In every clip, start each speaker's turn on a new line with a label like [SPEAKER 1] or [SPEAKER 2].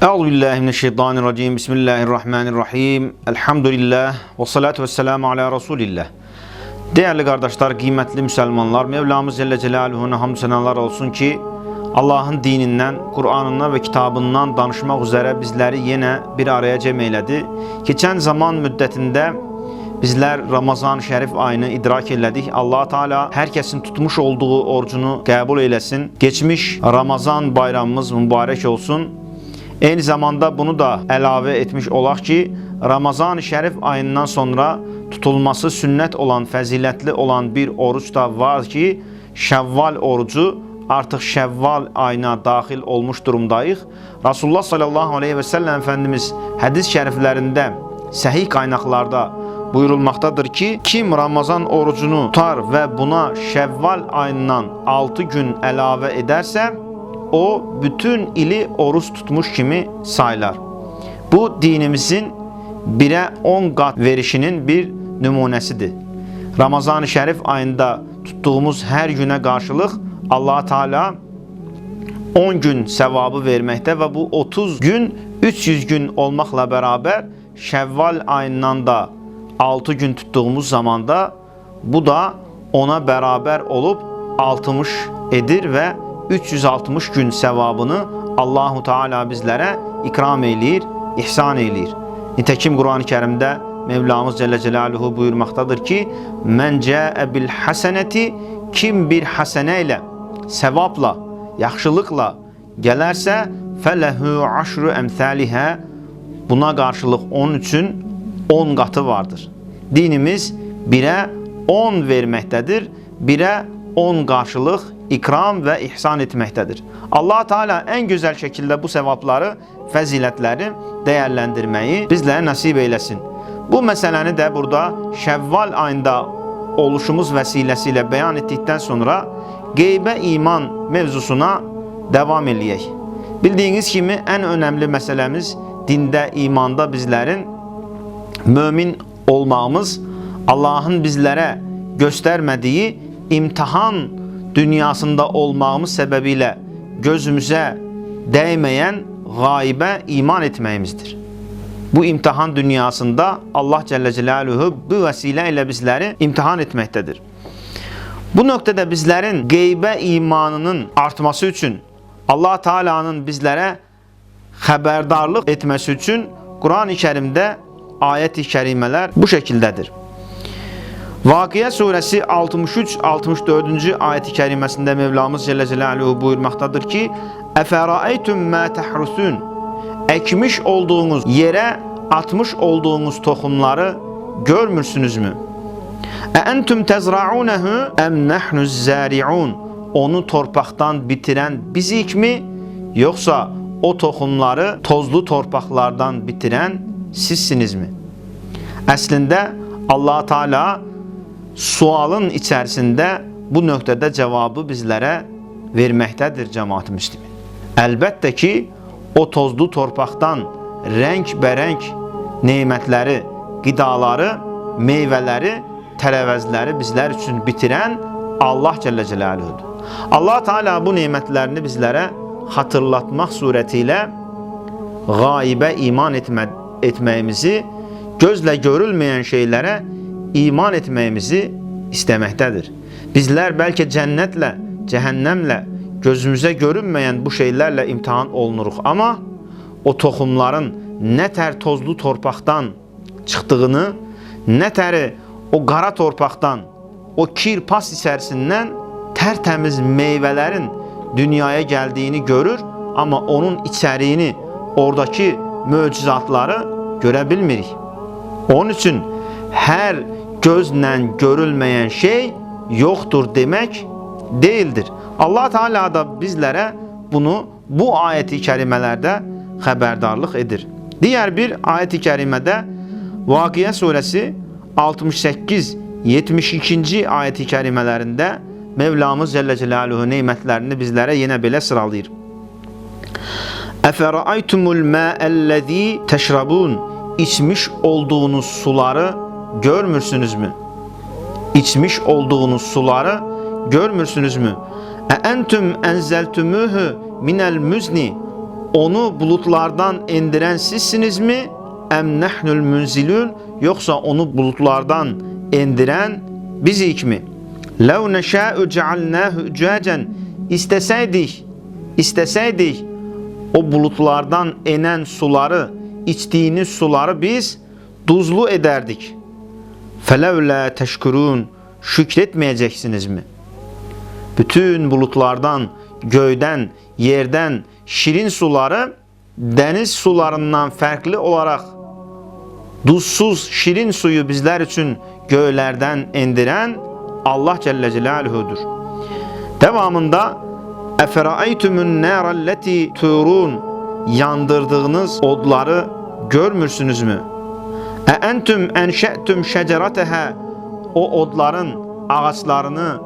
[SPEAKER 1] Euzubillahimineşşeytanirracim. Bismillahirrahmanirrahim. Elhamdülillah. Ve salatu vesselamu ala Resulillah. Değerli kardeşler, kıymetli Müslümanlar, Mevlamız Celle Celaluhu'na hamd senalar olsun ki Allah'ın dininden, Kur'an'ından ve kitabından danışmak üzere bizleri yine bir araya cem eyledi. Geçen zaman müddetinde bizler Ramazan-ı Şerif ayını idrak eyledik. Allah Teala herkesin tutmuş olduğu orucunu kabul eylesin. Geçmiş Ramazan bayramımız mübarek olsun. Aynı zamanda bunu da elave etmiş olaq ki, Ramazan-ı Şerif ayından sonra tutulması sünnet olan, fəzilətli olan bir oruç da var ki, Şevval orucu. Artıq Şevval ayına daxil olmuş durumdayıq. Resulullah sallallahu aleyhi ve sellem Efendimiz hədis şəriflərində, səhih qaynaqlarda buyurulmaqdadır ki, kim Ramazan orucunu tutar ve buna Şevval ayından 6 gün əlavə edərsə, o bütün ili oruç tutmuş kimi sayılar. Bu dinimizin 1'e 10 kat verişinin bir nümunesidir. Ramazan-ı Şerif ayında tuttuğumuz her güne karşılık Allah Teala 10 gün sevabı vermekte ve bu 30 gün 300 gün olmakla beraber Şevval ayından da 6 gün tuttuğumuz zamanda bu da ona beraber olup 60 edir ve 360 gün sevabını Allahu Teala bizlere ikram eyleyir, ihsan eyleyir. Nitekim Kur'an-ı Kerim'de Mevlamız Celle Celaluhu buyurmaktadır ki, men ca'e bil haseneti, kim bir haseneyle, sevapla, yaxşılıkla gelerse felehu aşru emthaliha, buna karşılık onun için 10 katı vardır. Dinimiz 1'e 10 vermektedir. 1'e 10 karşılık ikram ve ihsan etmektedir. Allah Teala en güzel şekilde bu sevapları, fəzilətləri değerlendirmeyi bizlere nasip eylesin. Bu meseleni de burada Şevval ayında oluşumuz vesilesiyle beyan ettikten sonra geybe iman mevzusuna devam eləyək. Bildiğiniz kimi en önemli meselemiz dinde, imanda bizlerin mümin olmağımız, Allah'ın bizlere göstermediği imtihan dünyasında olmağımız sebebiyle gözümüze değmeyen gaybe iman etməyimizdir. Bu imtihan dünyasında Allah Celle Celaluhu bu vesileyle bizleri imtihan etmektedir. Bu noktada bizlerin gaybe imanının artması için Allah Teala'nın bizlere haberdarlık etmesi için Kur'an-ı Kerim'de ayet-i kerimeler bu şekildedir. Vakıya suresi 63-64. ayet-i kerimesinde Mevlamız Celle Celaluhu buyurmaktadır ki, Efera'eytum ma tehrusun, ekmiş olduğunuz yere atmış olduğunuz tohumları görmürsünüz mü? Entum tezra'unehu em nahnuz zari'un, onu torpaktan bitiren bizik mi, yoksa o tohumları tozlu torpaklardan bitiren sizsiniz mi? Aslında Allah Teala sualın içerisinde bu noktada cevabı bizlere vermektedir cemaat-i müslümin. Elbette ki o tozlu torpaktan renk berenk nimetleri, gıdaları, meyveleri, terevizleri bizler için bitiren Allah Celle Celaluhu'dur. Allah Teala bu nimetlerini bizlere hatırlatmak suretiyle gaybe iman etmemizi, gözle görülmeyen şeylere iman etməyimizi istemektedir. Bizler belki cennetle, cehennemle, gözümüze görünmeyen bu şeylerle imtihan olunuruq. Ama o tohumların ne tər tozlu torpaktan çıktığını, ne tər o qara torpaktan, o kir pas içerisinden tertemiz meyvelerin dünyaya geldiğini görür. Ama onun içeriğini, oradaki möcüzatları görebilmirik. Onun için her gözle görülmeyen şey yoktur demek değildir. Allah Teala da bizlere bunu bu ayet-i kerimelerde haberdarlık edir. Diğer bir ayet-i kerimede Vakıya suresi 68-72. ayet-i kerimelerinde Mevlamız Celle Celaluhu nimetlerini bizlere yine belə sıralayır. Efera'aytumul ma'ellezî teşrabun, içmiş olduğunuz suları görmürsünüz mü? İçmiş olduğunuz suları görmürsünüz mü? Entüm enzeltumuhu minel muzni, onu bulutlardan indiren sizsiniz mi? Em nehnul munzilun, yoksa onu bulutlardan indiren bizik mi? Lev neşâ'u cealnâhu ucâcen, isteseydik o bulutlardan inen suları, içtiğiniz suları biz tuzlu ederdik. Felevlâ teşkurûn, şükretmeyeceksiniz mi? Bütün bulutlardan, göyden, yerden şirin suları deniz sularından farklı olarak tuzsuz şirin suyu bizler için göğlerden indiren Allah Celle Celaluhu'dur. Devamında Efera'aytumun nârelleti turun, yandırdığınız odları görmürsünüz mü? Entüm enşe'tüm şecereteha, o odların ağaçlarını,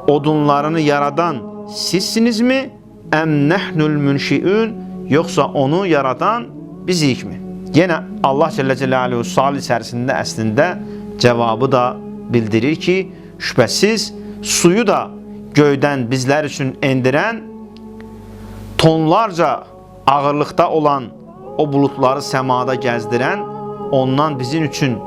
[SPEAKER 1] odunlarını yaradan sizsiniz mi? Em nehnul münşi'ün, yoksa onu yaratan bizik mi? Yine Allah Celle Celaluhu sual içerisinde aslında cevabı da bildirir ki şüphesiz suyu da göyden bizler için indiren, tonlarca ağırlıkta olan o bulutları semada gezdiren, ondan bizim için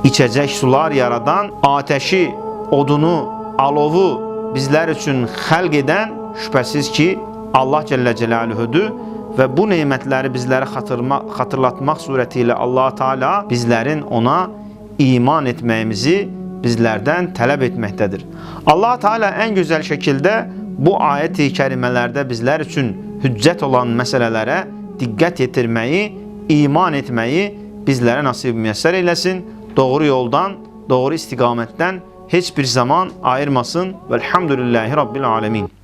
[SPEAKER 1] içecek sular yaradan, ateşi, odunu, alovu bizler için halk eden şüphesiz ki Allah Celle Celaluhu'dur ve bu nimetleri bizlere hatırlatmak suretiyle Allah Teala bizlerin ona iman etmemizi bizlerden talep etmektedir. Allah Teala en güzel şekilde bu ayet-i kerimelerde bizler için hüccet olan meselelere dikkat yetirmeyi, iman etmeyi bizlere nasip müyesser eylesin. Doğru yoldan, doğru istikametten hiçbir zaman ayırmasın. Velhamdülillahi Rabbil alemin.